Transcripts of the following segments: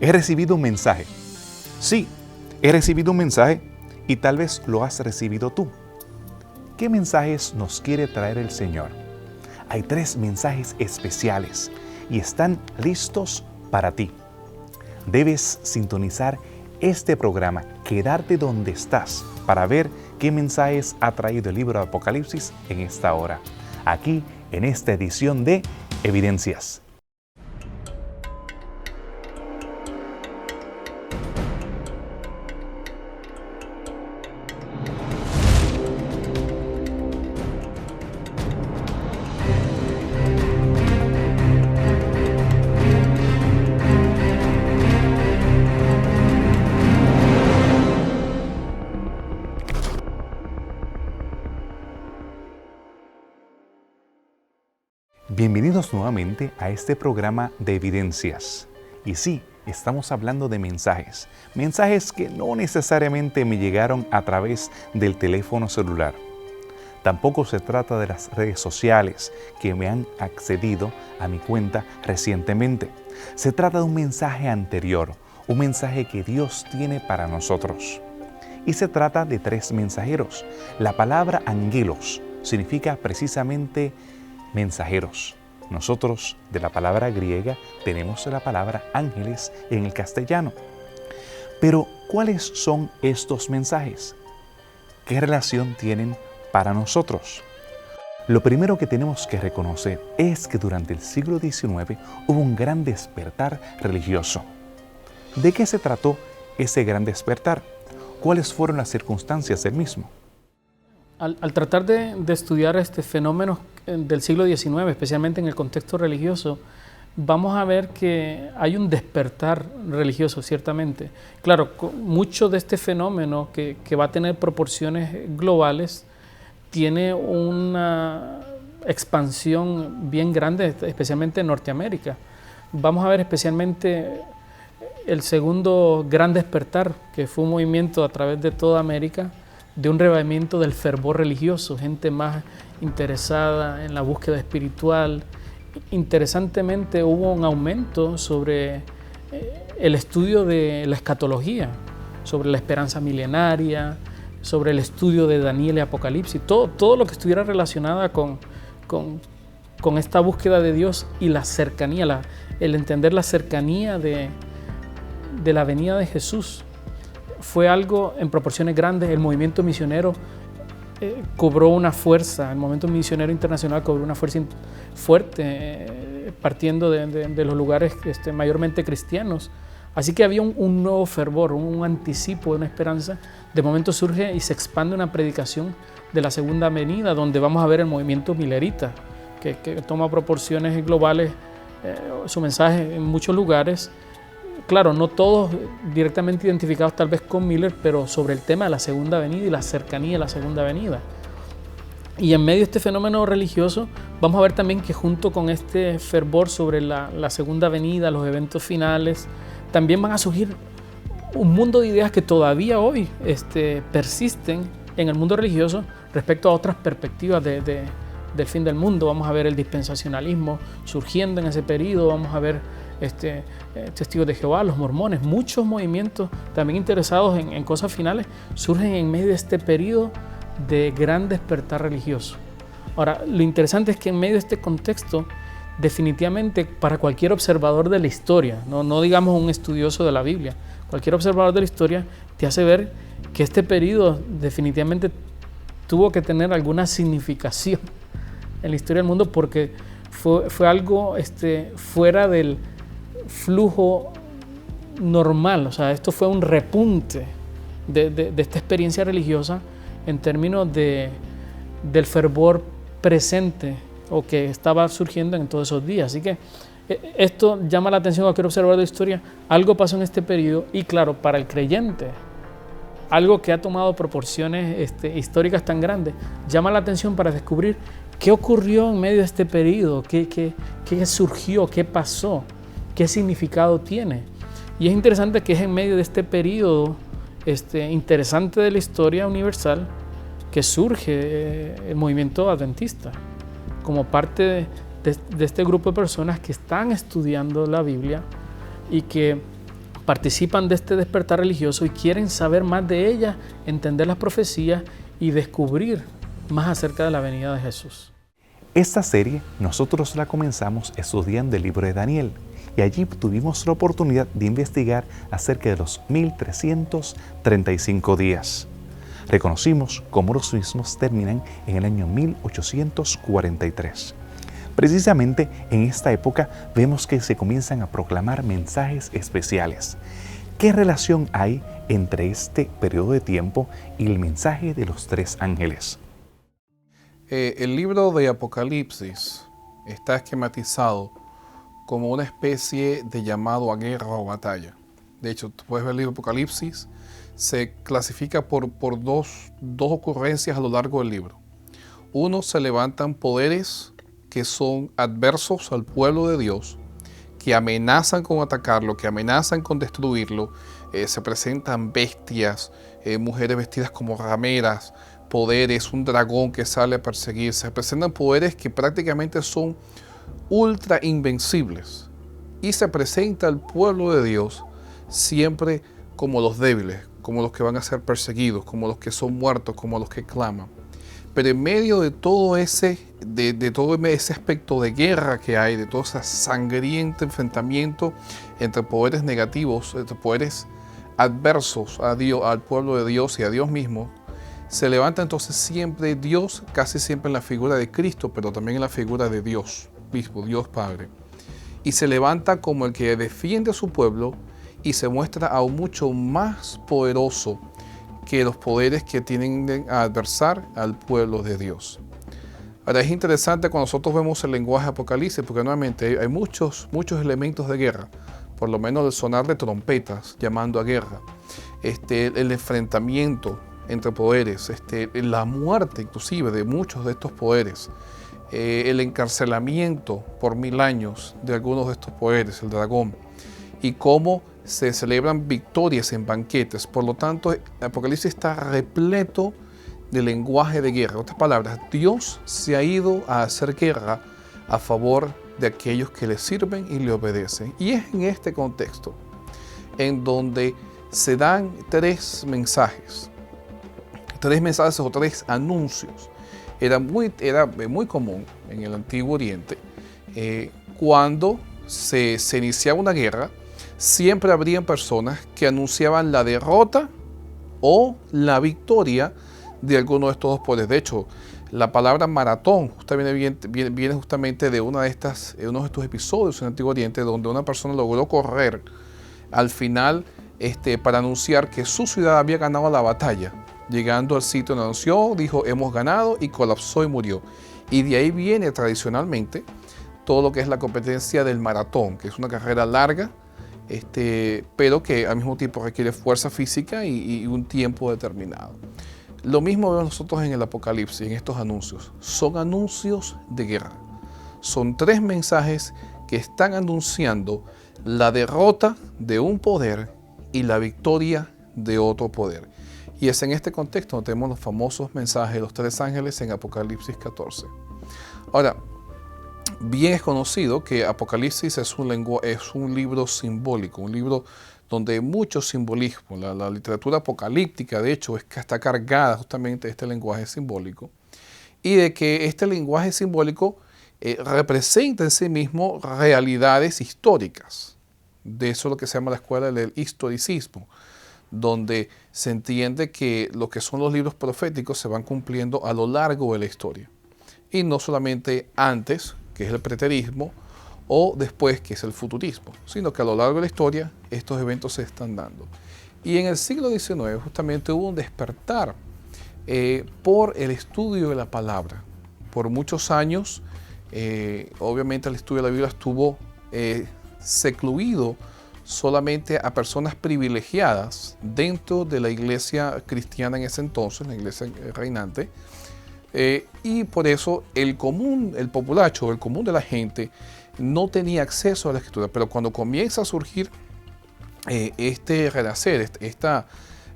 He recibido un mensaje. Sí, he recibido un mensaje y tal vez lo has recibido tú. ¿Qué mensajes nos quiere traer el Señor? Hay 3 mensajes especiales y están listos para ti. Debes sintonizar este programa, quedarte donde estás para ver qué mensajes ha traído el libro de Apocalipsis en esta hora, aquí en esta edición de Evidencias. Bienvenidos nuevamente a este programa de Evidencias. Y sí, estamos hablando de mensajes. Mensajes que no necesariamente me llegaron a través del teléfono celular. Tampoco se trata de las redes sociales que me han accedido a mi cuenta recientemente. Se trata de un mensaje anterior, un mensaje que Dios tiene para nosotros. Y se trata de 3 mensajeros. La palabra angelos significa precisamente mensajeros. Nosotros, de la palabra griega, tenemos la palabra ángeles en el castellano. Pero, ¿cuáles son estos mensajes? ¿Qué relación tienen para nosotros? Lo primero que tenemos que reconocer es que durante el siglo XIX hubo un gran despertar religioso. ¿De qué se trató ese gran despertar? ¿Cuáles fueron las circunstancias del mismo? Al tratar de estudiar este fenómeno del siglo XIX, especialmente en el contexto religioso, vamos a ver que hay un despertar religioso, ciertamente. Claro, mucho de este fenómeno que va a tener proporciones globales tiene una expansión bien grande, especialmente en Norteamérica. Vamos a ver especialmente el segundo gran despertar, que fue un movimiento a través de toda América, de un revivimiento del fervor religioso, gente más interesada en la búsqueda espiritual. Interesantemente hubo un aumento sobre el estudio de la escatología, sobre la esperanza milenaria, sobre el estudio de Daniel y Apocalipsis, todo lo que estuviera relacionado con esta búsqueda de Dios y la cercanía, el entender la cercanía de la venida de Jesús. Fue algo en proporciones grandes. El movimiento misionero cobró una fuerza, el movimiento misionero internacional cobró una fuerza fuerte, partiendo de los lugares mayormente cristianos. Así que había un nuevo fervor, un anticipo, una esperanza. De momento surge y se expande una predicación de la segunda venida, donde vamos a ver el movimiento millerita, que toma proporciones globales, su mensaje en muchos lugares. Claro, no todos directamente identificados tal vez con Miller, pero sobre el tema de la segunda venida y la cercanía de la segunda venida. Y en medio de este fenómeno religioso, vamos a ver también que junto con este fervor sobre la segunda venida, los eventos finales, también van a surgir un mundo de ideas que todavía hoy persisten en el mundo religioso respecto a otras perspectivas del fin del mundo. Vamos a ver el dispensacionalismo surgiendo en ese periodo, vamos a ver testigos de Jehová, los mormones, muchos movimientos también interesados en cosas finales surgen en medio de este periodo de gran despertar religioso. Ahora, lo interesante es que en medio de este contexto, definitivamente para cualquier observador de la historia, no digamos un estudioso de la Biblia, cualquier observador de la historia te hace ver que este periodo definitivamente tuvo que tener alguna significación en la historia del mundo, porque fue algo fuera del flujo normal. O sea, esto fue un repunte de esta experiencia religiosa en términos del fervor presente o que estaba surgiendo en todos esos días. Así que esto llama la atención a cualquier observador de la historia. Algo pasó en este periodo y claro, para el creyente, algo que ha tomado proporciones históricas tan grandes, llama la atención para descubrir qué ocurrió en medio de este periodo, qué surgió, qué pasó, qué significado tiene. Y es interesante que es en medio de este periodo interesante de la historia universal que surge el movimiento adventista, como parte de este grupo de personas que están estudiando la Biblia y que participan de este despertar religioso y quieren saber más de ella, entender las profecías y descubrir más acerca de la venida de Jesús. Esta serie nosotros la comenzamos estudiando el libro de Daniel y allí tuvimos la oportunidad de investigar acerca de los 1335 días. Reconocimos cómo los mismos terminan en el año 1843. Precisamente en esta época vemos que se comienzan a proclamar mensajes especiales. ¿Qué relación hay entre este periodo de tiempo y el mensaje de los tres ángeles? El libro de Apocalipsis está esquematizado como una especie de llamado a guerra o batalla. De hecho, tú puedes ver el libro de Apocalipsis, se clasifica por dos ocurrencias a lo largo del libro. Uno, se levantan poderes que son adversos al pueblo de Dios, que amenazan con atacarlo, que amenazan con destruirlo. Se presentan bestias, mujeres vestidas como rameras, poderes, un dragón que sale a perseguir. Se presentan poderes que prácticamente son ultra invencibles. Y se presenta al pueblo de Dios siempre como los débiles, como los que van a ser perseguidos, como los que son muertos, como los que claman. Pero en medio de todo ese aspecto de guerra que hay, de todo ese sangriento enfrentamiento entre poderes negativos, entre poderes adversos a Dios, al pueblo de Dios y a Dios mismo, se levanta entonces siempre Dios, casi siempre en la figura de Cristo, pero también en la figura de Dios mismo, Dios Padre. Y se levanta como el que defiende a su pueblo y se muestra aún mucho más poderoso que los poderes que tienen a adversar al pueblo de Dios. Ahora es interesante cuando nosotros vemos el lenguaje de Apocalipsis, porque nuevamente hay muchos elementos de guerra, por lo menos el sonar de trompetas llamando a guerra, el enfrentamiento entre poderes, la muerte inclusive de muchos de estos poderes, el encarcelamiento por 1000 años de algunos de estos poderes, el dragón, y cómo se celebran victorias en banquetes. Por lo tanto, Apocalipsis está repleto de lenguaje de guerra. En otras palabras, Dios se ha ido a hacer guerra a favor de aquellos que le sirven y le obedecen. Y es en este contexto en donde se dan tres mensajes o tres anuncios. Era muy común en el Antiguo Oriente, cuando se iniciaba una guerra, siempre habrían personas que anunciaban la derrota o la victoria de alguno de estos dos poderes. De hecho, la palabra maratón viene justamente de uno de estos episodios en el Antiguo Oriente donde una persona logró correr al final para anunciar que su ciudad había ganado la batalla. Llegando al sitio donde anunció, dijo hemos ganado y colapsó y murió. Y de ahí viene tradicionalmente todo lo que es la competencia del maratón, que es una carrera larga, pero que al mismo tiempo requiere fuerza física y un tiempo determinado. Lo mismo vemos nosotros en el Apocalipsis, en estos anuncios. Son anuncios de guerra. Son tres mensajes que están anunciando la derrota de un poder y la victoria de otro poder. Y es en este contexto donde tenemos los famosos mensajes de los tres ángeles en Apocalipsis 14. Ahora, bien es conocido que Apocalipsis es un libro simbólico, un libro donde hay mucho simbolismo. La literatura apocalíptica, de hecho, está cargada justamente de este lenguaje simbólico y de que este lenguaje simbólico representa en sí mismo realidades históricas. De eso es lo que se llama la escuela del historicismo, donde se entiende que lo que son los libros proféticos se van cumpliendo a lo largo de la historia. Y no solamente antes, que es el preterismo, o después, que es el futurismo, sino que a lo largo de la historia estos eventos se están dando. Y en el siglo XIX justamente hubo un despertar por el estudio de la palabra. Por muchos años, obviamente el estudio de la Biblia estuvo secluido solamente a personas privilegiadas dentro de la iglesia cristiana en ese entonces, la iglesia reinante, y por eso el populacho, el común de la gente no tenía acceso a la escritura. Pero cuando comienza a surgir este renacer,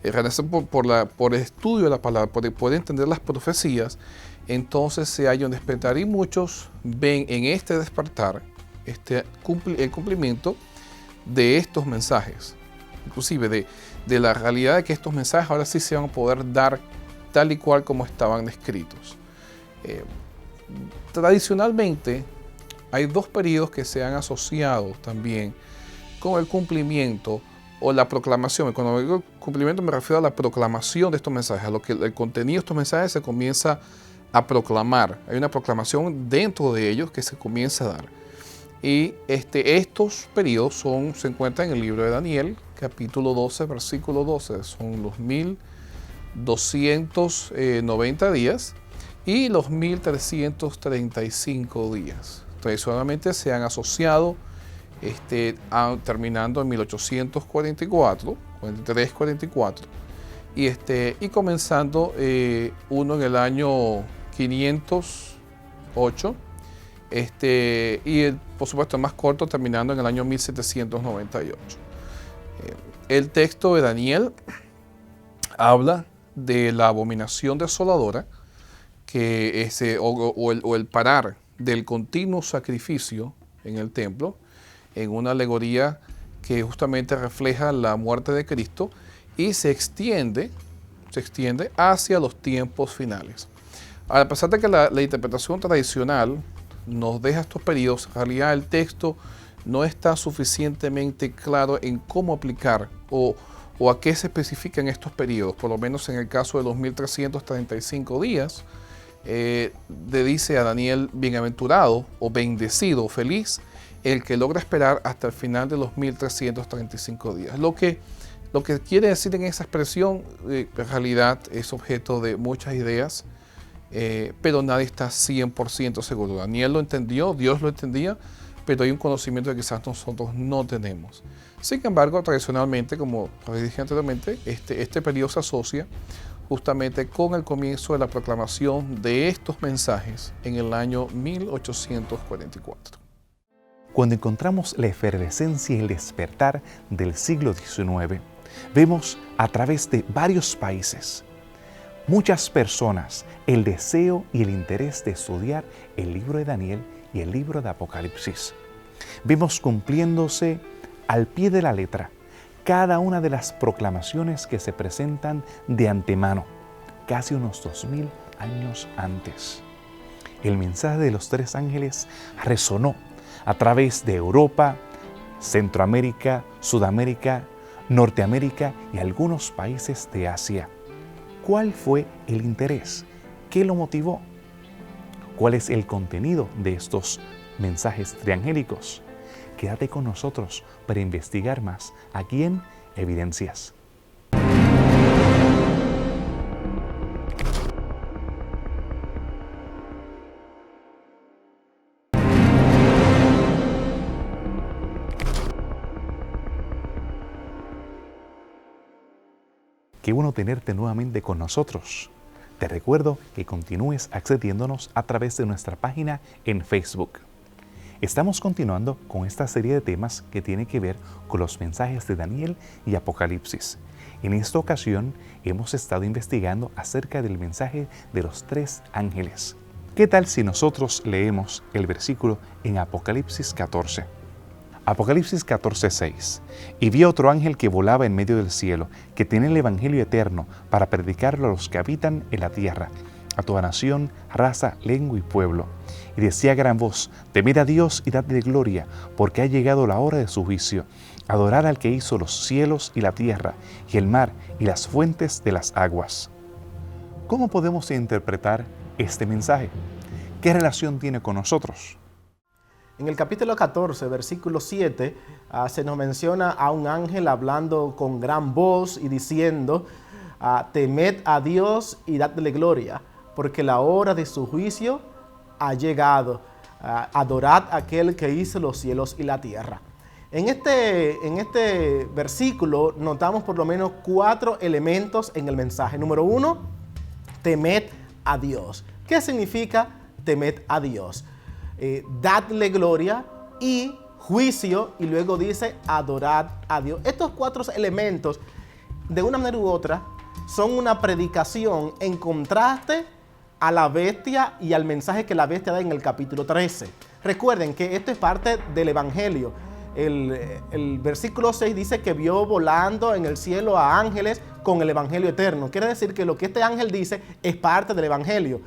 renacer por el estudio de la palabra, por poder entender las profecías, entonces se halla un despertar y muchos ven en este despertar el cumplimiento de estos mensajes. inclusive de la realidad de que estos mensajes ahora sí se van a poder dar tal y cual como estaban descritos. Tradicionalmente hay dos periodos que se han asociado también con el cumplimiento o la proclamación. Cuando digo cumplimiento me refiero a la proclamación de estos mensajes, a lo que el contenido de estos mensajes se comienza a proclamar. Hay una proclamación dentro de ellos que se comienza a dar. Y estos periodos se encuentran en el libro de Daniel, capítulo 12, versículo 12. Son los 1290 días y los 1335 días. Tradicionalmente se han asociado terminando en 1844, 43-44, y comenzando uno en el año 508, por supuesto el más corto terminando en el año 1798. El texto de Daniel habla de la abominación desoladora, que o el parar del continuo sacrificio en el templo, en una alegoría que justamente refleja la muerte de Cristo y se extiende hacia los tiempos finales. A pesar de que la interpretación tradicional nos deja estos periodos, en realidad el texto no está suficientemente claro en cómo aplicar o a qué se especifican estos periodos. Por lo menos en el caso de los 1335 días, dice a Daniel: bienaventurado o bendecido o feliz el que logra esperar hasta el final de los 1335 días. Lo que quiere decir en esa expresión, en realidad es objeto de muchas ideas, pero nadie está 100% seguro. Daniel lo entendió, Dios lo entendía, pero hay un conocimiento que quizás nosotros no tenemos. Sin embargo, tradicionalmente, como dije anteriormente, este periodo se asocia justamente con el comienzo de la proclamación de estos mensajes en el año 1844. Cuando encontramos la efervescencia y el despertar del siglo XIX, vemos a través de varios países, muchas personas, el deseo y el interés de estudiar el libro de Daniel y el libro de Apocalipsis. Vemos cumpliéndose al pie de la letra cada una de las proclamaciones que se presentan de antemano, casi unos 2000 años antes. El mensaje de los tres ángeles resonó a través de Europa, Centroamérica, Sudamérica, Norteamérica y algunos países de Asia. ¿Cuál fue el interés? ¿Qué lo motivó? ¿Cuál es el contenido de estos mensajes triangélicos? Quédate con nosotros para investigar más aquí en Evidencias. Qué bueno tenerte nuevamente con nosotros. Te recuerdo que continúes accediéndonos a través de nuestra página en Facebook. Estamos continuando con esta serie de temas que tiene que ver con los mensajes de Daniel y Apocalipsis. En esta ocasión hemos estado investigando acerca del mensaje de los tres ángeles. ¿Qué tal si nosotros leemos el versículo en Apocalipsis 14? Apocalipsis 14:6. Y vi otro ángel que volaba en medio del cielo, que tiene el evangelio eterno para predicarlo a los que habitan en la tierra, a toda nación, raza, lengua y pueblo. Y decía a gran voz: temed a Dios y dadle gloria, porque ha llegado la hora de su juicio. Adorad al que hizo los cielos y la tierra, y el mar y las fuentes de las aguas. ¿Cómo podemos interpretar este mensaje? ¿Qué relación tiene con nosotros? En el capítulo 14, versículo 7, se nos menciona a un ángel hablando con gran voz y diciendo: temed a Dios y dadle gloria, porque la hora de su juicio ha llegado. Adorad a aquel que hizo los cielos y la tierra. En este versículo notamos por lo menos 4 elementos en el mensaje. Número 1, temed a Dios. ¿Qué significa temed a Dios? Dadle gloria y juicio, y luego dice adorad a Dios. Estos 4 elementos, de una manera u otra, son una predicación en contraste a la bestia y al mensaje que la bestia da en el capítulo 13. Recuerden que esto es parte del evangelio. el versículo 6 dice que vio volando en el cielo a ángeles con el evangelio eterno. Quiere decir que lo que este ángel dice es parte del evangelio.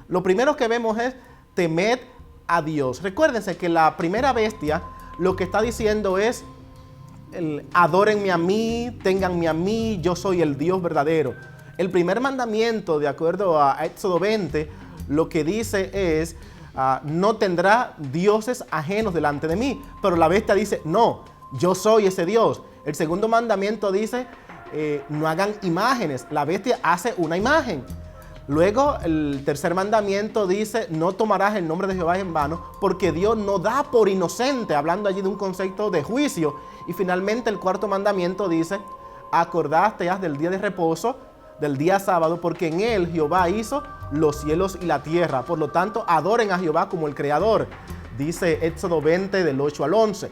Lo primero que vemos es temed a Dios. Recuérdense que la primera bestia lo que está diciendo es adórenme a mí, ténganme a mí, yo soy el Dios verdadero. El primer mandamiento, de acuerdo a Éxodo 20, lo que dice es no tendrá dioses ajenos delante de mí. Pero la bestia dice, no, yo soy ese Dios. El segundo mandamiento dice, no hagan imágenes. La bestia hace una imagen. Luego el tercer mandamiento dice, no tomarás el nombre de Jehová en vano, porque Dios no da por inocente, hablando allí de un concepto de juicio. Y finalmente el cuarto mandamiento dice, acordaste del día de reposo, del día sábado, porque en él Jehová hizo los cielos y la tierra. Por lo tanto, adoren a Jehová como el Creador, dice Éxodo 20 del 8 al 11.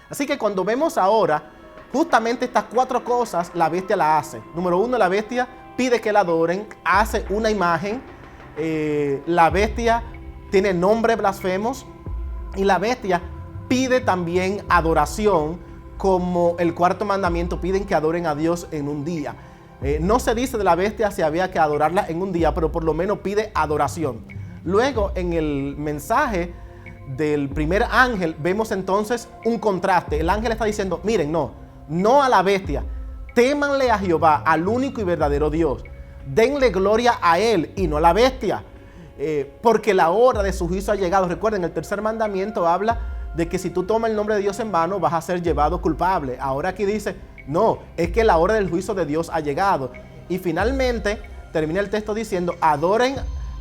Así que cuando vemos ahora, justamente estas cuatro cosas la bestia la hace. Número uno, la bestia pide que la adoren, hace una imagen, la bestia tiene nombres blasfemos y la bestia pide también adoración, como el cuarto mandamiento piden que adoren a Dios en un día. No se dice de la bestia si había que adorarla en un día, pero por lo menos pide adoración. Luego, en el mensaje del primer ángel, vemos entonces un contraste. El ángel está diciendo, miren, no a la bestia, témanle a Jehová, al único y verdadero Dios. Denle gloria a Él y no a la bestia, porque la hora de su juicio ha llegado. Recuerden, el tercer mandamiento habla de que si tú tomas el nombre de Dios en vano, vas a ser llevado culpable. Ahora aquí dice, no, es que la hora del juicio de Dios ha llegado. Y finalmente termina el texto diciendo, adoren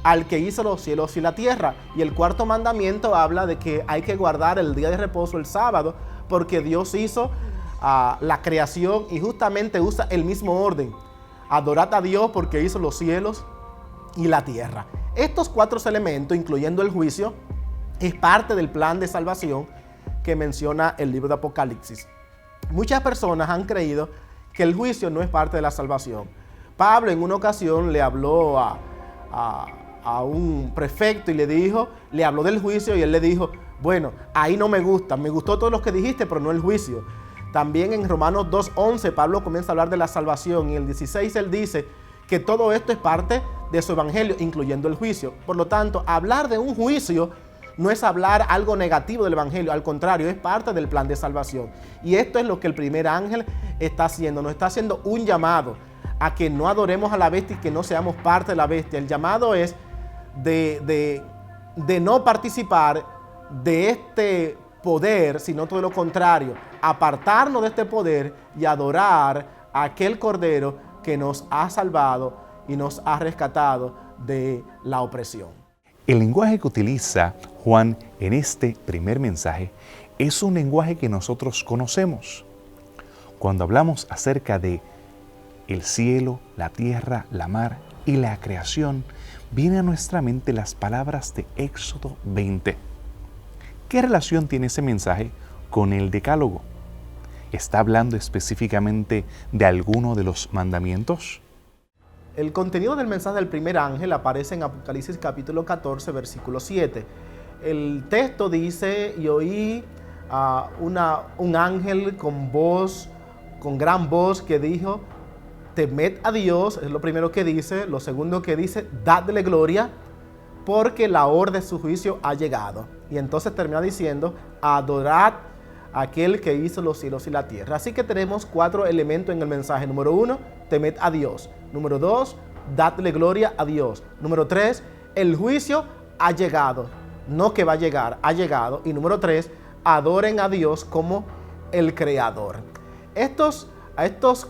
al que hizo los cielos y la tierra. Y el cuarto mandamiento habla de que hay que guardar el día de reposo, el sábado, porque Dios hizo la creación y justamente usa el mismo orden. Adorad a Dios porque hizo los cielos y la tierra. Estos cuatro elementos, incluyendo el juicio, es parte del plan de salvación que menciona el libro de Apocalipsis. Muchas personas han creído que el juicio no es parte de la salvación. Pablo en una ocasión le habló a un prefecto y le habló del juicio y él le dijo, bueno, ahí no me gusta, me gustó todo lo que dijiste, pero no el juicio. También en Romanos 2:11 Pablo comienza a hablar de la salvación y en el 16 él dice que todo esto es parte de su evangelio, incluyendo el juicio. Por lo tanto, hablar de un juicio no es hablar algo negativo del evangelio, al contrario, es parte del plan de salvación. Y esto es lo que el primer ángel está haciendo, nos está haciendo un llamado a que no adoremos a la bestia y que no seamos parte de la bestia. El llamado es de no participar de este poder, sino todo lo contrario, apartarnos de este poder y adorar a aquel Cordero que nos ha salvado y nos ha rescatado de la opresión. El lenguaje que utiliza Juan en este primer mensaje es un lenguaje que nosotros conocemos. Cuando hablamos acerca de el cielo, la tierra, la mar y la creación, vienen a nuestra mente las palabras de Éxodo 20. ¿Qué relación tiene ese mensaje con el Decálogo? ¿Está hablando específicamente de alguno de los mandamientos? El contenido del mensaje del primer ángel aparece en Apocalipsis capítulo 14, versículo 7. El texto dice, y oí un ángel con gran voz que dijo, temed a Dios, es lo primero que dice. Lo segundo que dice, dadle gloria, porque la hora de su juicio ha llegado. Y entonces termina diciendo, adorad a aquel que hizo los cielos y la tierra. Así que tenemos cuatro elementos en el mensaje. Número uno, temed a Dios. Número dos, dadle gloria a Dios. Número tres, el juicio ha llegado. No que va a llegar, ha llegado. Y número tres, adoren a Dios como el Creador. Estos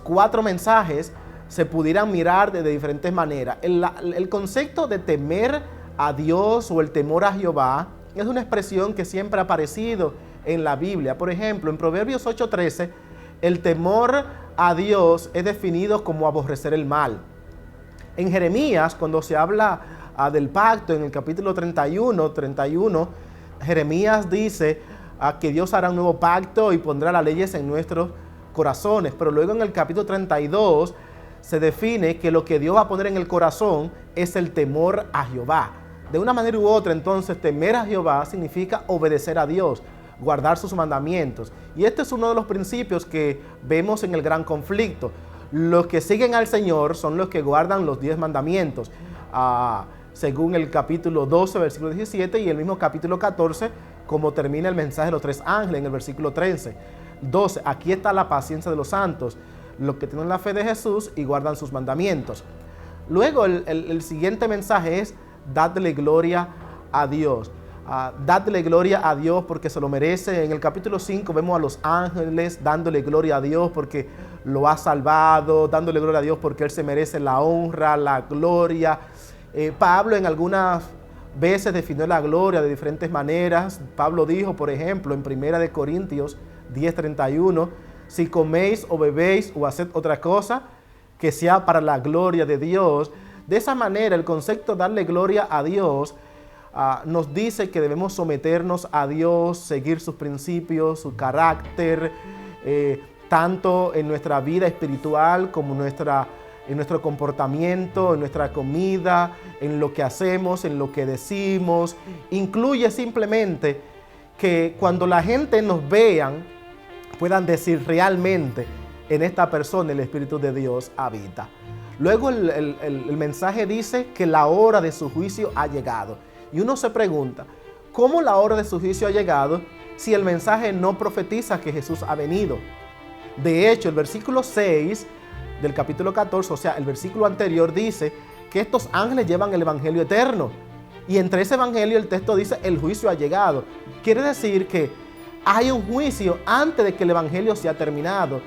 cuatro mensajes se pudieran mirar de diferentes maneras. El concepto de temer a Dios o el temor a Jehová es una expresión que siempre ha aparecido en la Biblia. Por ejemplo, en Proverbios 8:13, el temor a Dios es definido como aborrecer el mal. En Jeremías, cuando se habla del pacto, en el capítulo 31, Jeremías dice que Dios hará un nuevo pacto y pondrá las leyes en nuestros corazones. Pero luego en el capítulo 32 se define que lo que Dios va a poner en el corazón es el temor a Jehová. De una manera u otra, entonces, temer a Jehová significa obedecer a Dios. guardar sus mandamientos. Y este es uno de los principios que vemos en el gran conflicto. Los que siguen al Señor son los que guardan los 10 mandamientos. Según el capítulo 12, versículo 17, y el mismo capítulo 14, como termina el mensaje de los 3 ángeles en el versículo 13. 12, aquí está la paciencia de los santos, los que tienen la fe de Jesús y guardan sus mandamientos. Luego el siguiente mensaje es: dadle gloria a Dios. Dadle gloria a Dios porque se lo merece. En el capítulo 5 vemos a los ángeles dándole gloria a Dios porque lo ha salvado, dándole gloria a Dios porque Él se merece la honra, la gloria. Pablo en algunas veces definió la gloria de diferentes maneras. Pablo dijo, por ejemplo, en 1 Corintios 10:31, si coméis o bebéis o haced otra cosa, que sea para la gloria de Dios. De esa manera, el concepto de darle gloria a Dios nos dice que debemos someternos a Dios, seguir sus principios, su carácter, tanto en nuestra vida espiritual como en nuestro comportamiento, en nuestra comida, en lo que hacemos, en lo que decimos. Incluye simplemente que cuando la gente nos vean, puedan decir realmente en esta persona el Espíritu de Dios habita. Luego el mensaje dice que la hora de su juicio ha llegado. Y uno se pregunta, ¿cómo la hora de su juicio ha llegado si el mensaje no profetiza que Jesús ha venido? De hecho, el versículo 6 del capítulo 14, o sea, el versículo anterior, dice que estos ángeles llevan el evangelio eterno. Y entre ese evangelio el texto dice, el juicio ha llegado. Quiere decir que hay un juicio antes de que el evangelio sea terminado.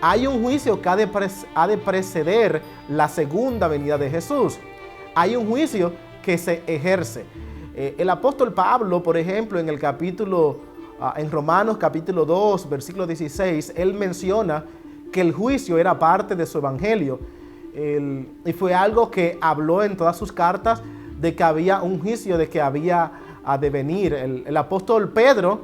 Hay un juicio que ha de preceder la segunda venida de Jesús. Hay un juicio que se ejerce. El apóstol Pablo, por ejemplo, en en Romanos capítulo 2, versículo 16, él menciona que el juicio era parte de su evangelio. Y fue algo que habló en todas sus cartas, de que había un juicio, de que había de venir. El apóstol Pedro,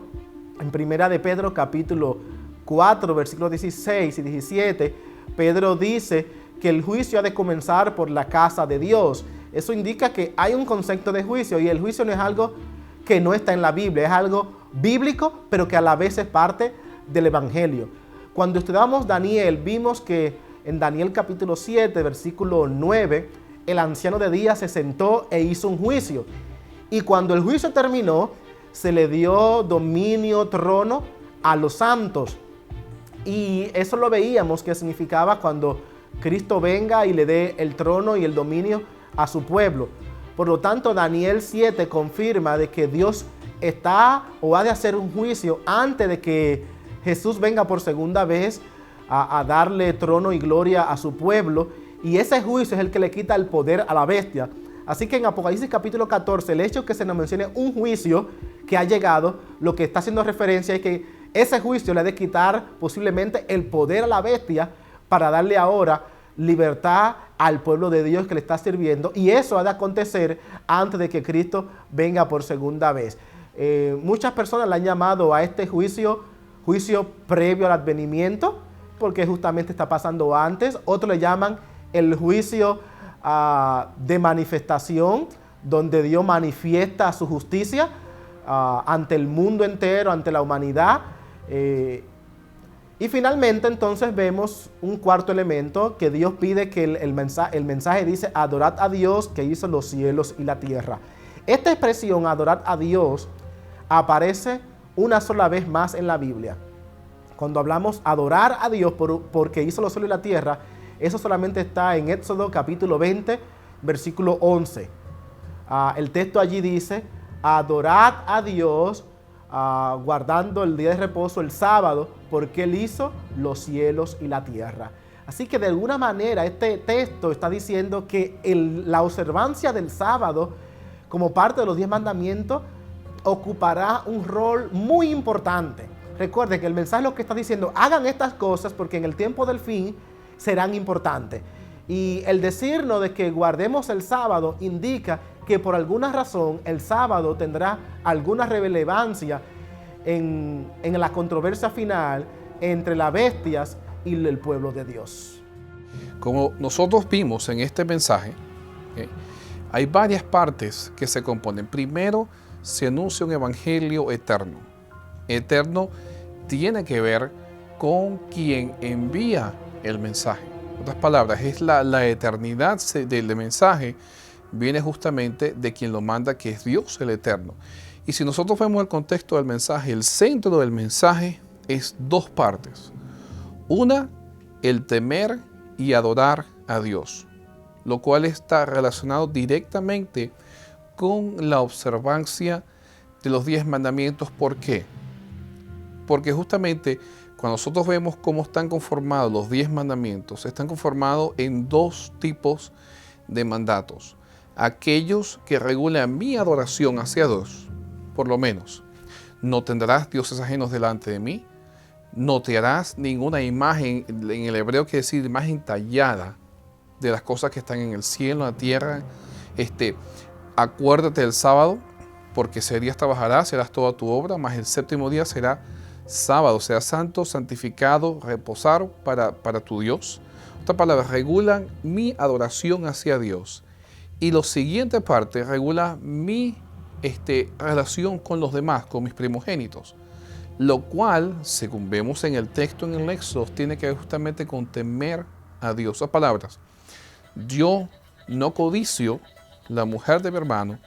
en 1 de Pedro capítulo 4, versículos 16 y 17, Pedro dice que el juicio ha de comenzar por la casa de Dios. Eso indica que hay un concepto de juicio, y el juicio no es algo que no está en la Biblia, es algo bíblico, pero que a la vez es parte del evangelio. Cuando estudiamos Daniel, vimos que en Daniel capítulo 7, versículo 9, el anciano de días se sentó e hizo un juicio. Y cuando el juicio terminó, se le dio dominio, trono a los santos. Y eso lo veíamos que significaba cuando Cristo venga y le dé el trono y el dominio a su pueblo. Por lo tanto, Daniel 7 confirma de que Dios está o ha de hacer un juicio antes de que Jesús venga por segunda vez a darle trono y gloria a su pueblo. Y ese juicio es el que le quita el poder a la bestia. Así que en Apocalipsis capítulo 14, el hecho que se nos mencione un juicio que ha llegado, lo que está haciendo referencia es que ese juicio le ha de quitar posiblemente el poder a la bestia para darle ahora libertad al pueblo de Dios que le está sirviendo, y eso ha de acontecer antes de que Cristo venga por segunda vez. Muchas personas le han llamado a este juicio previo al advenimiento, porque justamente está pasando antes. Otros le llaman el juicio de manifestación, donde Dios manifiesta su justicia ante el mundo entero, ante la humanidad. Y finalmente entonces vemos un cuarto elemento que Dios pide, que el mensaje dice: adorad a Dios que hizo los cielos y la tierra. Esta expresión, adorad a Dios, aparece una sola vez más en la Biblia. Cuando hablamos adorar a Dios porque hizo los cielos y la tierra, eso solamente está en Éxodo capítulo 20, versículo 11. El texto allí dice: adorad a Dios guardando el día de reposo, el sábado, porque Él hizo los cielos y la tierra. Así que de alguna manera este texto está diciendo que la observancia del sábado como parte de los 10 mandamientos ocupará un rol muy importante. Recuerden que el mensaje lo que está diciendo: hagan estas cosas porque en el tiempo del fin serán importantes. Y el decirnos de que guardemos el sábado indica que por alguna razón el sábado tendrá alguna relevancia en la controversia final entre las bestias y el pueblo de Dios. Como nosotros vimos en este mensaje, hay varias partes que se componen. Primero, se anuncia un evangelio eterno. Eterno tiene que ver con quien envía el mensaje. En otras palabras, es la eternidad del mensaje viene justamente de quien lo manda, que es Dios el Eterno. Y si nosotros vemos el contexto del mensaje, el centro del mensaje es dos partes. Una, el temer y adorar a Dios, lo cual está relacionado directamente con la observancia de los 10 mandamientos. ¿Por qué? Porque justamente cuando nosotros vemos cómo están conformados los 10 mandamientos, están conformados en dos tipos de mandatos. Aquellos que regulan mi adoración hacia Dios, por lo menos, no tendrás dioses ajenos delante de mí, no te harás ninguna imagen, en el hebreo quiere decir imagen tallada, de las cosas que están en el cielo, en la tierra. Acuérdate del sábado, porque 6 días trabajarás, harás toda tu obra, mas el séptimo día será sábado, sea santo, santificado, reposar para tu Dios. Esta palabra regulan mi adoración hacia Dios. Y la siguiente parte regula mi relación con los demás, con mis primogénitos. Lo cual, según vemos en el texto en el Éxodo, tiene que ver justamente con temer a Dios. Esas palabras: yo no codicio la mujer de mi hermano,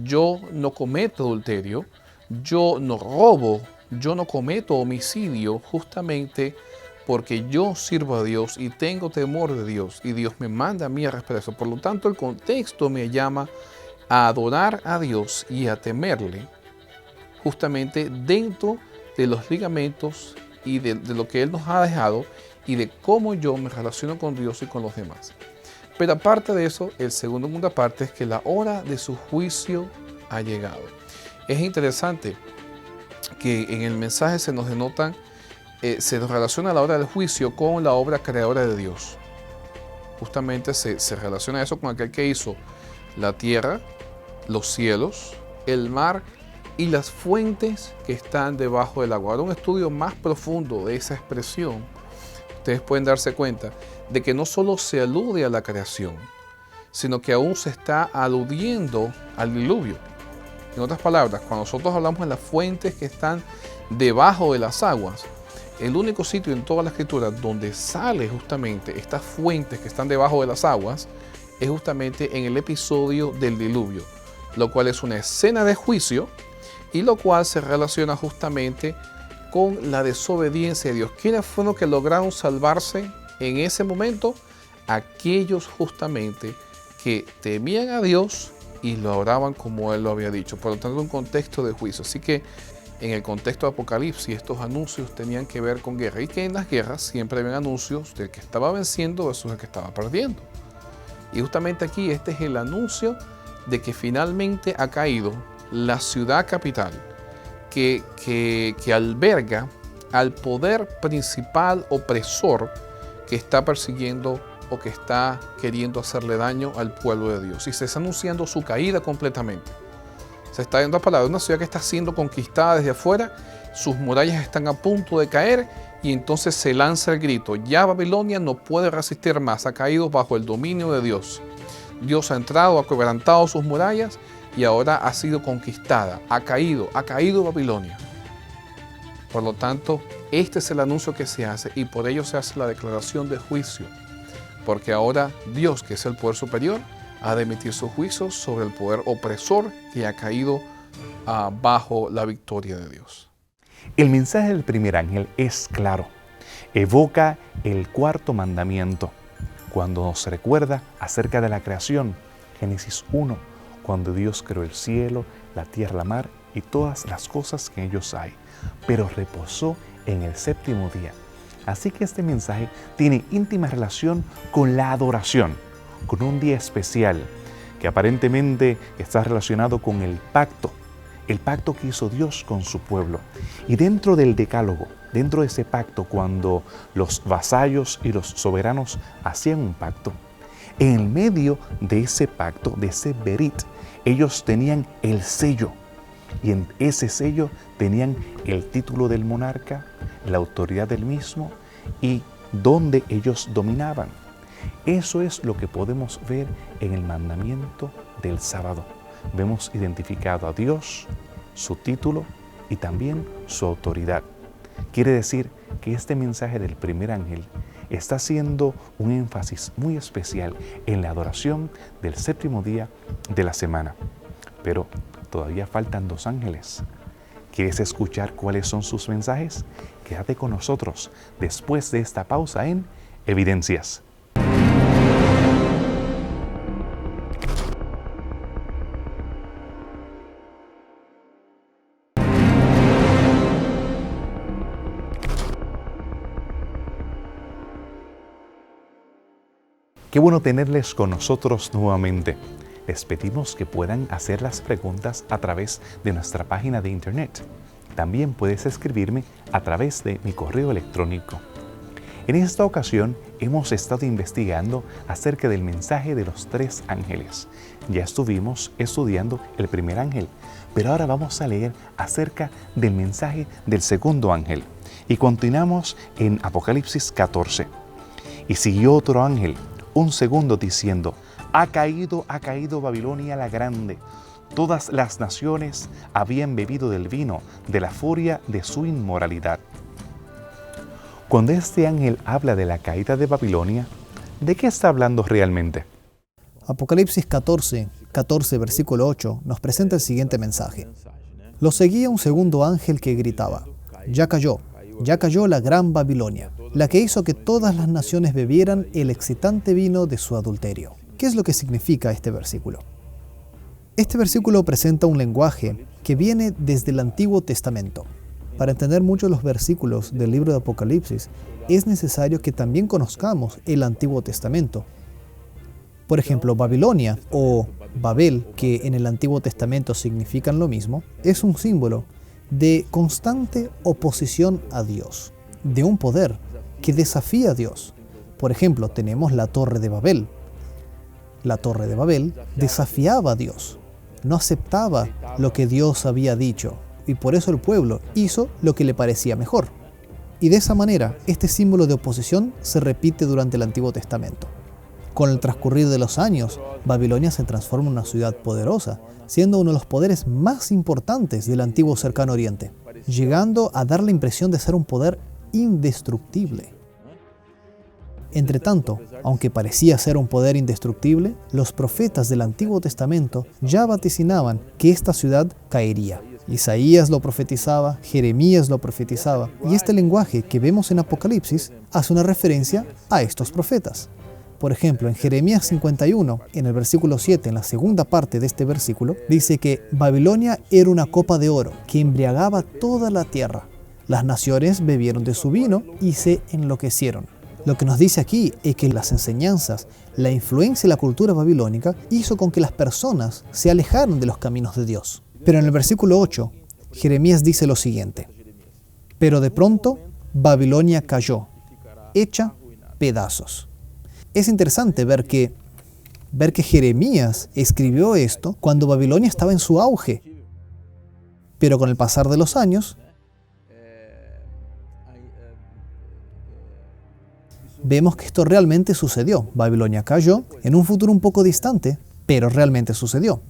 yo no cometo adulterio, yo no robo, yo no cometo homicidio, justamente porque yo sirvo a Dios y tengo temor de Dios y Dios me manda a mí a respetar eso. Por lo tanto, el contexto me llama a adorar a Dios y a temerle, justamente dentro de los ligamentos y de lo que Él nos ha dejado y de cómo yo me relaciono con Dios y con los demás. Pero aparte de eso, el segundo punto aparte es que la hora de su juicio ha llegado. Es interesante que en el mensaje se nos denotan, se nos relaciona la hora del juicio con la obra creadora de Dios. Justamente se relaciona eso con aquel que hizo la tierra, los cielos, el mar y las fuentes que están debajo del agua. Ahora, un estudio más profundo de esa expresión, ustedes pueden darse cuenta de que no solo se alude a la creación, sino que aún se está aludiendo al diluvio. En otras palabras, cuando nosotros hablamos de las fuentes que están debajo de las aguas, el único sitio en toda la Escritura donde sale justamente estas fuentes que están debajo de las aguas es justamente en el episodio del diluvio, lo cual es una escena de juicio y lo cual se relaciona justamente con la desobediencia de Dios. ¿Quiénes fueron los que lograron salvarse en ese momento? Aquellos justamente que temían a Dios y lo oraban como Él lo había dicho. Por lo tanto, un contexto de juicio. Así que en el contexto de Apocalipsis, estos anuncios tenían que ver con guerra. Y que en las guerras siempre habían anuncios del que estaba venciendo versus el que estaba perdiendo. Y justamente aquí este es el anuncio de que finalmente ha caído la ciudad capital que alberga al poder principal opresor que está persiguiendo o que está queriendo hacerle daño al pueblo de Dios. Y se está anunciando su caída completamente. Se está dando a palabra de una ciudad que está siendo conquistada desde afuera, sus murallas están a punto de caer y entonces se lanza el grito: ya Babilonia no puede resistir más, ha caído bajo el dominio de Dios. Dios ha entrado, ha quebrantado sus murallas y ahora ha sido conquistada, ha caído Babilonia. Por lo tanto, este es el anuncio que se hace y por ello se hace la declaración de juicio. Porque ahora Dios, que es el poder superior, ha de emitir sus juicios sobre el poder opresor que ha caído bajo la victoria de Dios. El mensaje del primer ángel es claro. Evoca el cuarto mandamiento, cuando nos recuerda acerca de la creación. Génesis 1, cuando Dios creó el cielo, la tierra, la mar y todas las cosas que en ellos hay, pero reposó en el séptimo día. Así que este mensaje tiene íntima relación con la adoración, con un día especial que aparentemente está relacionado con el pacto que hizo Dios con su pueblo. Y dentro del decálogo, dentro de ese pacto, cuando los vasallos y los soberanos hacían un pacto, en el medio de ese pacto, de ese berit, ellos tenían el sello. Y en ese sello tenían el título del monarca, la autoridad del mismo y donde ellos dominaban. Eso es lo que podemos ver en el mandamiento del sábado. Vemos identificado a Dios, su título y también su autoridad. Quiere decir que este mensaje del primer ángel está haciendo un énfasis muy especial en la adoración del séptimo día de la semana. Pero todavía faltan 2 ángeles. ¿Quieres escuchar cuáles son sus mensajes? Quédate con nosotros después de esta pausa en Evidencias. Qué bueno tenerles con nosotros nuevamente. Les pedimos que puedan hacer las preguntas a través de nuestra página de internet. También puedes escribirme a través de mi correo electrónico. En esta ocasión hemos estado investigando acerca del mensaje de los 3 ángeles. Ya estuvimos estudiando el primer ángel, pero ahora vamos a leer acerca del mensaje del segundo ángel. Y continuamos en Apocalipsis 14. Y siguió otro ángel, un segundo, diciendo: ha caído Babilonia la grande. Todas las naciones habían bebido del vino de la furia de su inmoralidad. Cuando este ángel habla de la caída de Babilonia, ¿de qué está hablando realmente? Apocalipsis 14, versículo 8, nos presenta el siguiente mensaje. Lo seguía un segundo ángel que gritaba: ya cayó la gran Babilonia, la que hizo que todas las naciones bebieran el excitante vino de su adulterio. ¿Qué es lo que significa este versículo? Este versículo presenta un lenguaje que viene desde el Antiguo Testamento. Para entender muchos de los versículos del libro de Apocalipsis, es necesario que también conozcamos el Antiguo Testamento. Por ejemplo, Babilonia o Babel, que en el Antiguo Testamento significan lo mismo, es un símbolo de constante oposición a Dios, de un poder que desafía a Dios. Por ejemplo, tenemos la Torre de Babel. La Torre de Babel desafiaba a Dios, no aceptaba lo que Dios había dicho, y por eso el pueblo hizo lo que le parecía mejor. Y de esa manera, este símbolo de oposición se repite durante el Antiguo Testamento. Con el transcurrir de los años, Babilonia se transforma en una ciudad poderosa, siendo uno de los poderes más importantes del antiguo Cercano Oriente, llegando a dar la impresión de ser un poder indestructible. Entre tanto, aunque parecía ser un poder indestructible, los profetas del Antiguo Testamento ya vaticinaban que esta ciudad caería. Isaías lo profetizaba, Jeremías lo profetizaba, y este lenguaje que vemos en Apocalipsis hace una referencia a estos profetas. Por ejemplo, en Jeremías 51, en el versículo 7, en la segunda parte de este versículo, dice que Babilonia era una copa de oro que embriagaba toda la tierra. Las naciones bebieron de su vino y se enloquecieron. Lo que nos dice aquí es que las enseñanzas, la influencia y la cultura babilónica hizo con que las personas se alejaran de los caminos de Dios. Pero en el versículo 8, Jeremías dice lo siguiente: pero de pronto Babilonia cayó, hecha pedazos. Es interesante ver que Jeremías escribió esto cuando Babilonia estaba en su auge. Pero con el pasar de los años, vemos que esto realmente sucedió. Babilonia cayó en un futuro un poco distante, pero realmente sucedió.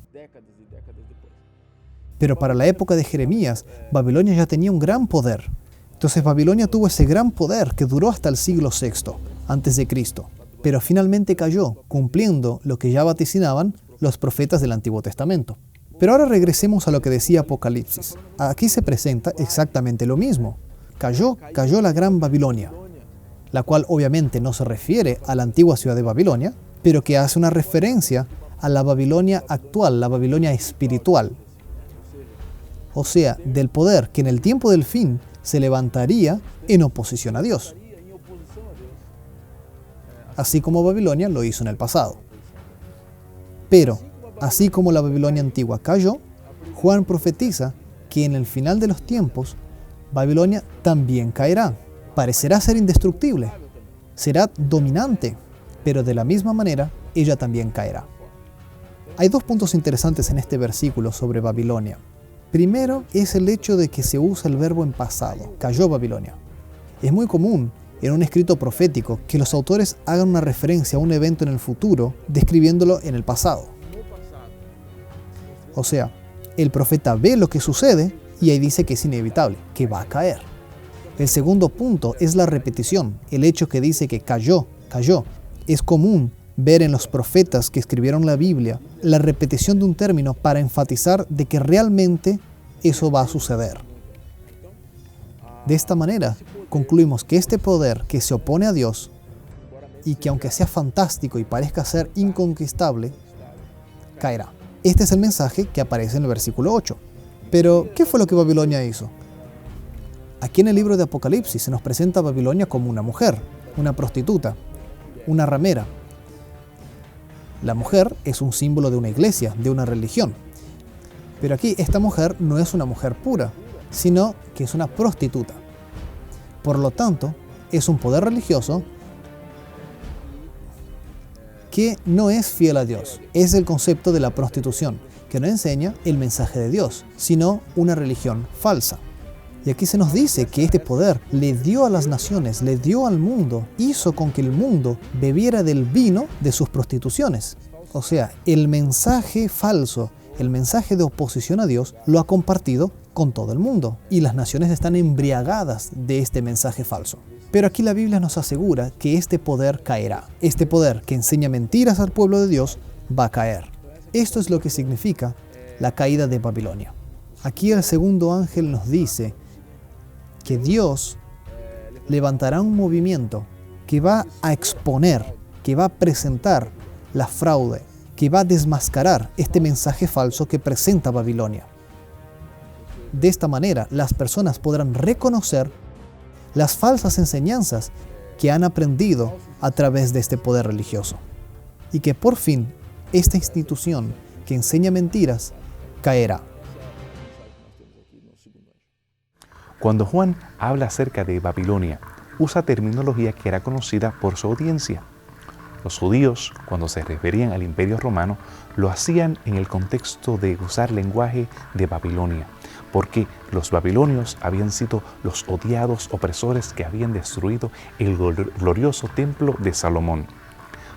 Pero para la época de Jeremías, Babilonia ya tenía un gran poder. Entonces Babilonia tuvo ese gran poder que duró hasta el siglo VI, antes de Cristo. Pero finalmente cayó, cumpliendo lo que ya vaticinaban los profetas del Antiguo Testamento. Pero ahora regresemos a lo que decía Apocalipsis. Aquí se presenta exactamente lo mismo. Cayó la gran Babilonia, la cual obviamente no se refiere a la antigua ciudad de Babilonia, pero que hace una referencia a la Babilonia actual, la Babilonia espiritual. O sea, del poder que en el tiempo del fin se levantaría en oposición a Dios, así como Babilonia lo hizo en el pasado. Pero, así como la Babilonia antigua cayó, Juan profetiza que en el final de los tiempos, Babilonia también caerá. Parecerá ser indestructible, será dominante, pero de la misma manera, ella también caerá. Hay 2 puntos interesantes en este versículo sobre Babilonia. Primero es el hecho de que se usa el verbo en pasado, cayó Babilonia. Es muy común en un escrito profético que los autores hagan una referencia a un evento en el futuro describiéndolo en el pasado. O sea, el profeta ve lo que sucede Y ahí dice que es inevitable, que va a caer. El segundo punto es la repetición, el hecho que dice que cayó. Es común ver en los profetas que escribieron la Biblia la repetición de un término para enfatizar de que realmente eso va a suceder. De esta manera, concluimos que este poder que se opone a Dios y que aunque sea fantástico y parezca ser inconquistable, caerá. Este es el mensaje que aparece en el versículo 8. Pero, ¿qué fue lo que Babilonia hizo? Aquí en el libro de Apocalipsis se nos presenta a Babilonia como una mujer, una prostituta, una ramera. La mujer es un símbolo de una iglesia, de una religión. Pero aquí esta mujer no es una mujer pura, sino que es una prostituta. Por lo tanto, es un poder religioso que no es fiel a Dios. Es el concepto de la prostitución, que no enseña el mensaje de Dios, sino una religión falsa. Y aquí se nos dice que este poder le dio a las naciones, le dio al mundo, hizo con que el mundo bebiera del vino de sus prostituciones. O sea, el mensaje falso, el mensaje de oposición a Dios, lo ha compartido con todo el mundo. Y las naciones están embriagadas de este mensaje falso. Pero aquí la Biblia nos asegura que este poder caerá. Este poder que enseña mentiras al pueblo de Dios va a caer. Esto es lo que significa la caída de Babilonia. Aquí el segundo ángel nos dice que Dios levantará un movimiento que va a exponer, que va a presentar la fraude, que va a desmascarar este mensaje falso que presenta Babilonia. De esta manera, las personas podrán reconocer las falsas enseñanzas que han aprendido a través de este poder religioso. Y que por fin, esta institución que enseña mentiras caerá. Cuando Juan habla acerca de Babilonia, usa terminología que era conocida por su audiencia. Los judíos, cuando se referían al Imperio Romano, lo hacían en el contexto de usar lenguaje de Babilonia, porque los babilonios habían sido los odiados opresores que habían destruido el glorioso templo de Salomón.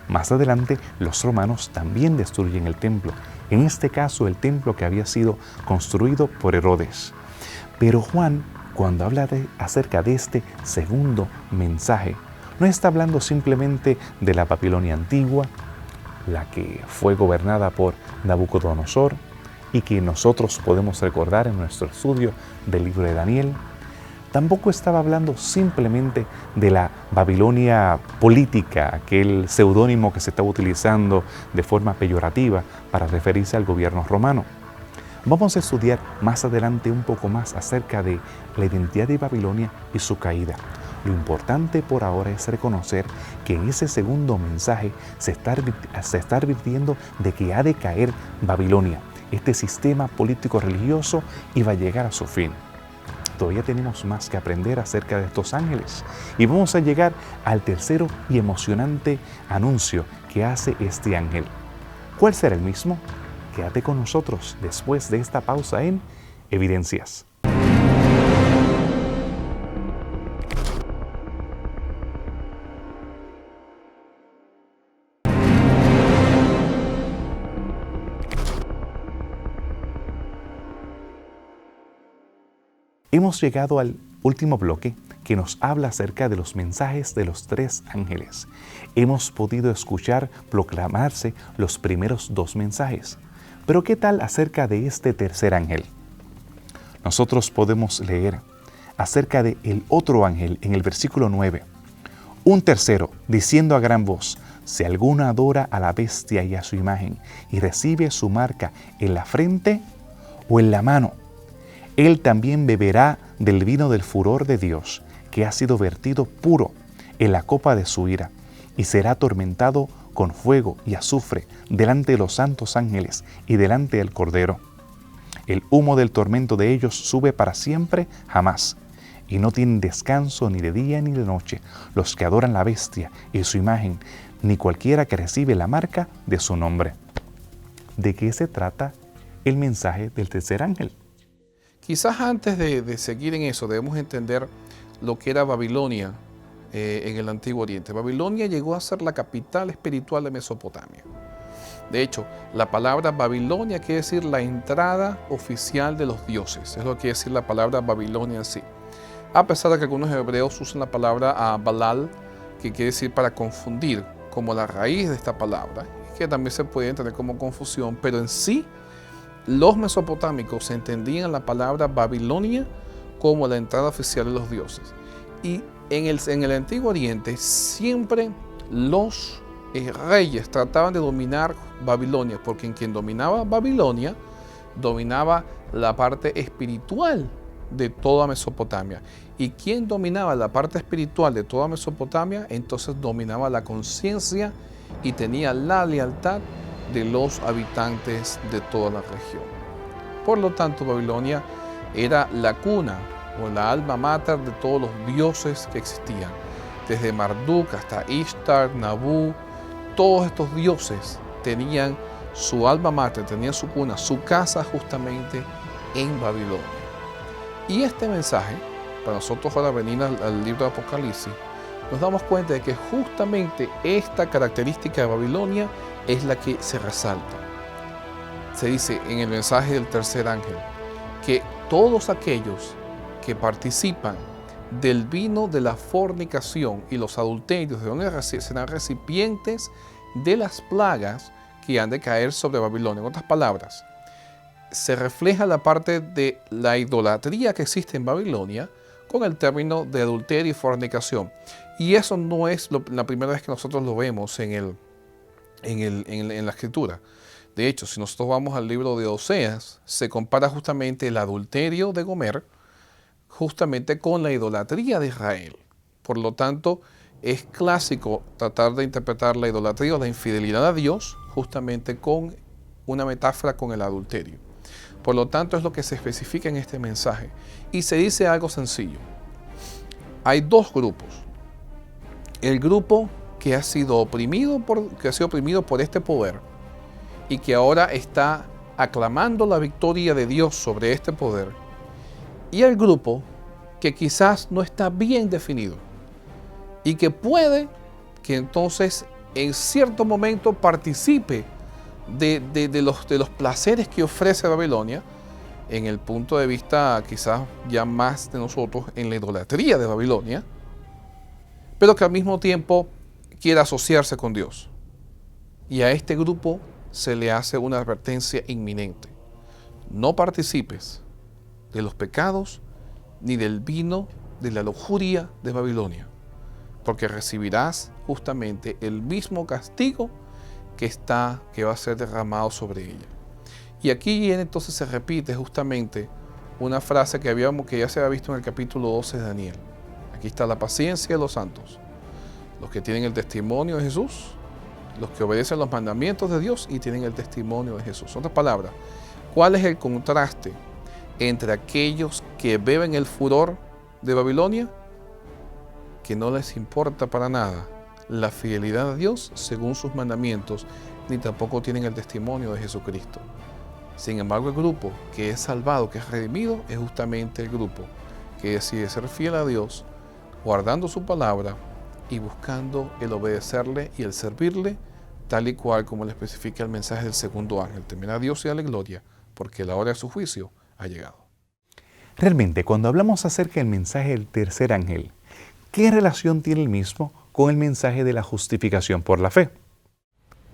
Más adelante, los romanos también destruyen el templo, en este caso el templo que había sido construido por Herodes. Pero Juan, cuando habla acerca de este segundo mensaje, no está hablando simplemente de la Babilonia antigua, la que fue gobernada por Nabucodonosor y que nosotros podemos recordar en nuestro estudio del libro de Daniel. Tampoco estaba hablando simplemente de la Babilonia política, aquel seudónimo que se estaba utilizando de forma peyorativa para referirse al gobierno romano. Vamos a estudiar más adelante un poco más acerca de la identidad de Babilonia y su caída. Lo importante por ahora es reconocer que en ese segundo mensaje se está advirtiendo de que ha de caer Babilonia, este sistema político religioso, y va a llegar a su fin. Todavía tenemos más que aprender acerca de estos ángeles y vamos a llegar al tercero y emocionante anuncio que hace este ángel. ¿Cuál será el mismo? Quédate con nosotros después de esta pausa en Evidencias. Hemos llegado al último bloque que nos habla acerca de los mensajes de los tres ángeles. Hemos podido escuchar proclamarse los primeros dos mensajes. Pero ¿qué tal acerca de este tercer ángel? Nosotros podemos leer acerca de el otro ángel en el versículo 9. Un tercero, diciendo a gran voz: si alguno adora a la bestia y a su imagen y recibe su marca en la frente o en la mano, él también beberá del vino del furor de Dios, que ha sido vertido puro en la copa de su ira, y será atormentado con fuego y azufre delante de los santos ángeles y delante del Cordero. El humo del tormento de ellos sube para siempre jamás, y no tienen descanso ni de día ni de noche los que adoran la bestia y su imagen, ni cualquiera que recibe la marca de su nombre. ¿De qué se trata el mensaje del tercer ángel? Quizás antes de seguir en eso debemos entender lo que era Babilonia en el Antiguo Oriente. Babilonia llegó a ser la capital espiritual de Mesopotamia. De hecho, la palabra Babilonia quiere decir la entrada oficial de los dioses. Es lo que quiere decir la palabra Babilonia en sí. A pesar de que algunos hebreos usan la palabra Balal, que quiere decir para confundir, como la raíz de esta palabra, que también se puede entender como confusión, pero en sí, los mesopotámicos entendían la palabra Babilonia como la entrada oficial de los dioses. Y en el Antiguo Oriente siempre los reyes trataban de dominar Babilonia, porque en quien dominaba Babilonia, dominaba la parte espiritual de toda Mesopotamia. Y quien dominaba la parte espiritual de toda Mesopotamia, entonces dominaba la conciencia y tenía la lealtad de los habitantes de toda la región. Por lo tanto, Babilonia era la cuna o la alma mater de todos los dioses que existían. Desde Marduk hasta Ishtar, Nabu, todos estos dioses tenían su alma mater, tenían su cuna, su casa justamente en Babilonia. Y este mensaje, para nosotros ahora venir al libro de Apocalipsis, nos damos cuenta de que justamente esta característica de Babilonia es la que se resalta. Se dice en el mensaje del tercer ángel que todos aquellos que participan del vino de la fornicación y los adulterios, de donde serán recipientes de las plagas que han de caer sobre Babilonia. En otras palabras, se refleja la parte de la idolatría que existe en Babilonia con el término de adulterio y fornicación. Y eso no es la primera vez que nosotros lo vemos en la Escritura. De hecho, si nosotros vamos al libro de Oseas, se compara justamente el adulterio de Gomer justamente con la idolatría de Israel. Por lo tanto, es clásico tratar de interpretar la idolatría o la infidelidad a Dios justamente con una metáfora con el adulterio. Por lo tanto, es lo que se especifica en este mensaje. Y se dice algo sencillo. Hay dos grupos. El grupo que ha sido oprimido por este poder y que ahora está aclamando la victoria de Dios sobre este poder. Y el grupo que quizás no está bien definido y que puede que entonces en cierto momento participe de los placeres que ofrece Babilonia, en el punto de vista quizás ya más de nosotros en la idolatría de Babilonia, pero que al mismo tiempo quiera asociarse con Dios. Y a este grupo se le hace una advertencia inminente. No participes de los pecados ni del vino de la lujuria de Babilonia, porque recibirás justamente el mismo castigo que va a ser derramado sobre ella. Y aquí entonces se repite justamente una frase que ya se había visto en el capítulo 12 de Daniel. Aquí está la paciencia de los santos, los que tienen el testimonio de Jesús, los que obedecen los mandamientos de Dios y tienen el testimonio de Jesús. En otras palabras, ¿cuál es el contraste entre aquellos que beben el furor de Babilonia, que no les importa para nada la fidelidad a Dios según sus mandamientos, ni tampoco tienen el testimonio de Jesucristo? Sin embargo, el grupo que es salvado, que es redimido, es justamente el grupo que decide ser fiel a Dios, guardando su palabra y buscando el obedecerle y el servirle, tal y cual como le especifica el mensaje del segundo ángel. Temer a Dios y darle gloria, porque la hora de su juicio ha llegado. Realmente, cuando hablamos acerca del mensaje del tercer ángel, ¿qué relación tiene el mismo con el mensaje de la justificación por la fe?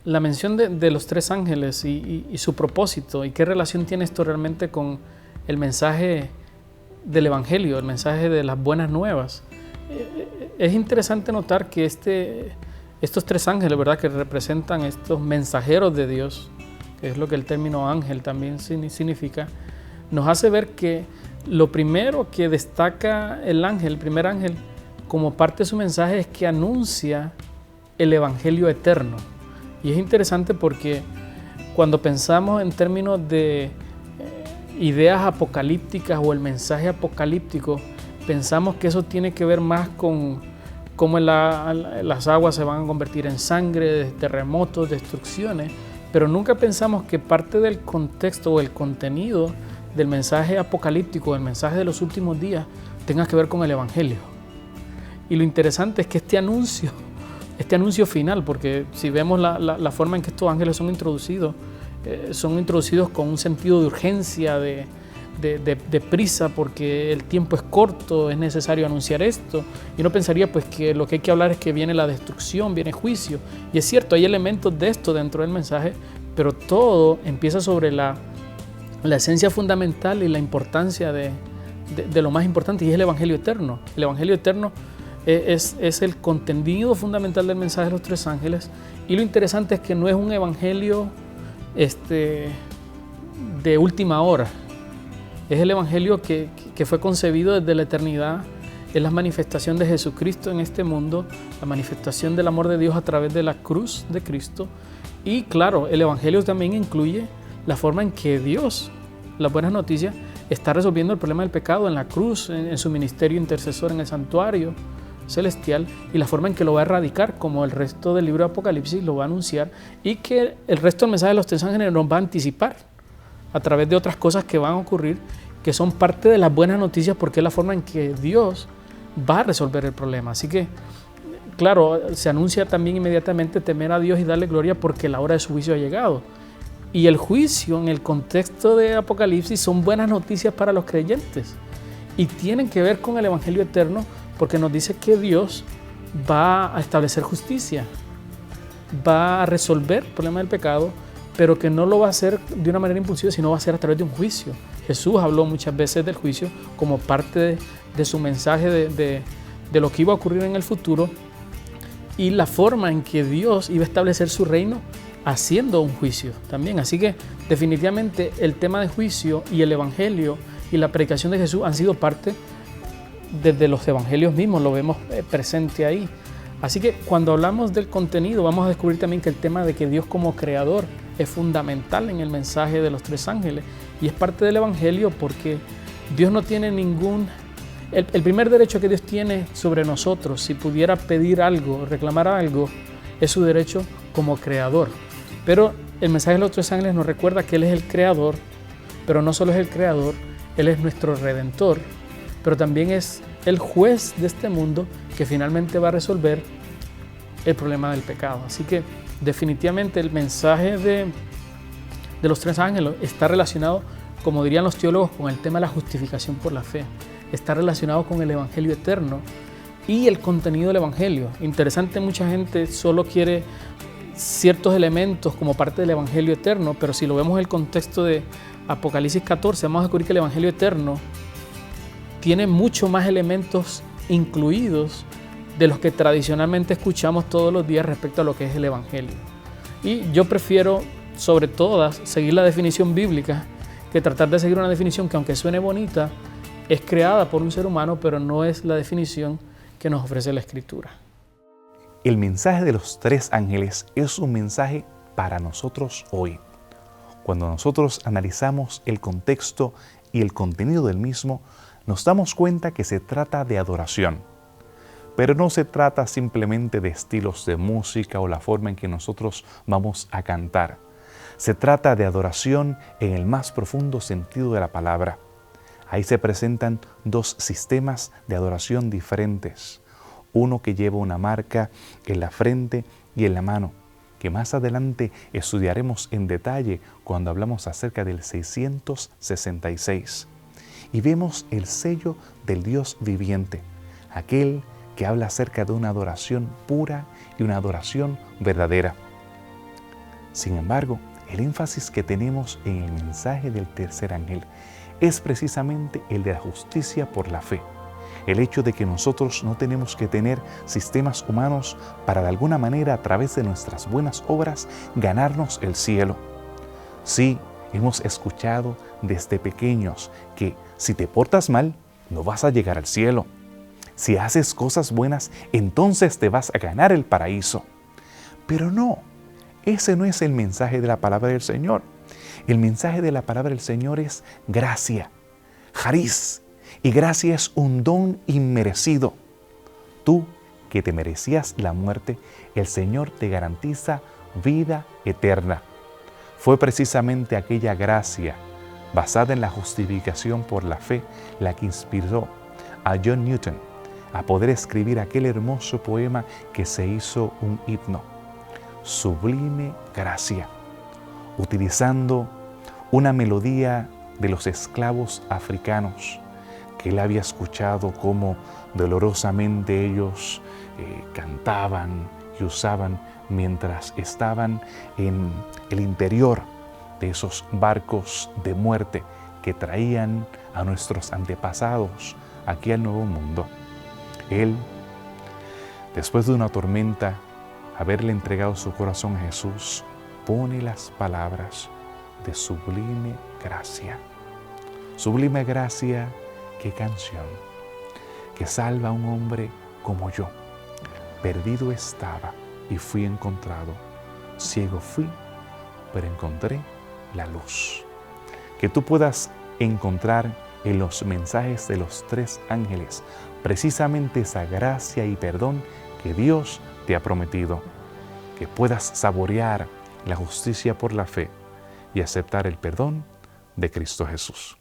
La mención de los tres ángeles y su propósito, y qué relación tiene esto realmente con el mensaje del Evangelio, el mensaje de las buenas nuevas. Es interesante notar que estos tres ángeles, ¿verdad?, que representan estos mensajeros de Dios, que es lo que el término ángel también significa, nos hace ver que lo primero que destaca el primer ángel, como parte de su mensaje, es que anuncia el Evangelio eterno. Y es interesante porque cuando pensamos en términos de ideas apocalípticas o el mensaje apocalíptico, pensamos que eso tiene que ver más con cómo las aguas se van a convertir en sangre, terremotos, destrucciones, pero nunca pensamos que parte del contexto o el contenido del mensaje apocalíptico, del mensaje de los últimos días, tenga que ver con el Evangelio. Y lo interesante es que este anuncio este anuncio final, porque si vemos la forma en que estos ángeles son introducidos con un sentido de urgencia, de prisa, porque el tiempo es corto, es necesario anunciar esto. Y uno pensaría pues que lo que hay que hablar es que viene la destrucción, viene juicio. Y es cierto, hay elementos de esto dentro del mensaje, pero todo empieza sobre la esencia fundamental y la importancia de lo más importante, y es el Evangelio eterno. El Evangelio eterno es el contenido fundamental del mensaje de los tres ángeles, y lo interesante es que no es un evangelio de última hora. Es el evangelio que fue concebido desde la eternidad. Es la manifestación de Jesucristo en este mundo, la manifestación del amor de Dios a través de la cruz de Cristo. Y claro, el evangelio también incluye la forma en que Dios, las buenas noticias, está resolviendo el problema del pecado en la cruz, en su ministerio intercesor en el santuario celestial, y la forma en que lo va a erradicar, como el resto del libro de Apocalipsis lo va a anunciar, y que el resto del mensaje de los tres ángeles nos va a anticipar a través de otras cosas que van a ocurrir, que son parte de las buenas noticias, porque es la forma en que Dios va a resolver el problema. Así que, claro, se anuncia también inmediatamente temer a Dios y darle gloria, porque la hora de su juicio ha llegado. Y el juicio, en el contexto de Apocalipsis, son buenas noticias para los creyentes, y tienen que ver con el Evangelio eterno, porque nos dice que Dios va a establecer justicia, va a resolver el problema del pecado, pero que no lo va a hacer de una manera impulsiva, sino va a ser a través de un juicio. Jesús habló muchas veces del juicio como parte de su mensaje de lo que iba a ocurrir en el futuro, y la forma en que Dios iba a establecer su reino haciendo un juicio también. Así que definitivamente el tema de juicio y el Evangelio y la predicación de Jesús han sido parte desde los evangelios mismos, lo vemos presente ahí. Así que cuando hablamos del contenido, vamos a descubrir también que el tema de que Dios como creador es fundamental en el mensaje de los tres ángeles, y es parte del evangelio, porque Dios no tiene el primer derecho que Dios tiene sobre nosotros, si pudiera pedir algo, reclamar algo, es su derecho como creador. Pero el mensaje de los tres ángeles nos recuerda que Él es el creador, pero no solo es el creador, Él es nuestro redentor, pero también es el juez de este mundo que finalmente va a resolver el problema del pecado. Así que definitivamente el mensaje de los tres ángeles está relacionado, como dirían los teólogos, con el tema de la justificación por la fe. Está relacionado con el Evangelio eterno y el contenido del Evangelio. Interesante, mucha gente solo quiere ciertos elementos como parte del Evangelio eterno, pero si lo vemos en el contexto de Apocalipsis 14, vamos a descubrir que el Evangelio eterno tiene mucho más elementos incluidos de los que tradicionalmente escuchamos todos los días respecto a lo que es el Evangelio. Y yo prefiero, sobre todas, seguir la definición bíblica que tratar de seguir una definición que, aunque suene bonita, es creada por un ser humano, pero no es la definición que nos ofrece la Escritura. El mensaje de los tres ángeles es un mensaje para nosotros hoy. Cuando nosotros analizamos el contexto y el contenido del mismo, nos damos cuenta que se trata de adoración. Pero no se trata simplemente de estilos de música o la forma en que nosotros vamos a cantar. Se trata de adoración en el más profundo sentido de la palabra. Ahí se presentan dos sistemas de adoración diferentes. Uno que lleva una marca en la frente y en la mano, que más adelante estudiaremos en detalle cuando hablamos acerca del 666. Y vemos el sello del Dios viviente, aquel que habla acerca de una adoración pura y una adoración verdadera. Sin embargo, el énfasis que tenemos en el mensaje del tercer ángel es precisamente el de la justicia por la fe. El hecho de que nosotros no tenemos que tener sistemas humanos para de alguna manera, a través de nuestras buenas obras, ganarnos el cielo. Sí, hemos escuchado desde pequeños que si te portas mal, no vas a llegar al cielo. Si haces cosas buenas, entonces te vas a ganar el paraíso. Pero no, ese no es el mensaje de la palabra del Señor. El mensaje de la palabra del Señor es gracia, charis, y gracia es un don inmerecido. Tú, que te merecías la muerte, el Señor te garantiza vida eterna. Fue precisamente aquella gracia basada en la justificación por la fe la que inspiró a John Newton a poder escribir aquel hermoso poema que se hizo un himno, Sublime Gracia, utilizando una melodía de los esclavos africanos que él había escuchado cómo dolorosamente ellos cantaban y usaban mientras estaban en el interior de esos barcos de muerte que traían a nuestros antepasados aquí al Nuevo Mundo. Él, después de una tormenta, haberle entregado su corazón a Jesús, pone las palabras de sublime gracia. Sublime gracia, qué canción, que salva a un hombre como yo. Perdido estaba y fui encontrado. Ciego fui, pero encontré la luz. Que tú puedas encontrar en los mensajes de los 3 ángeles precisamente esa gracia y perdón que Dios te ha prometido. Que puedas saborear la justicia por la fe y aceptar el perdón de Cristo Jesús.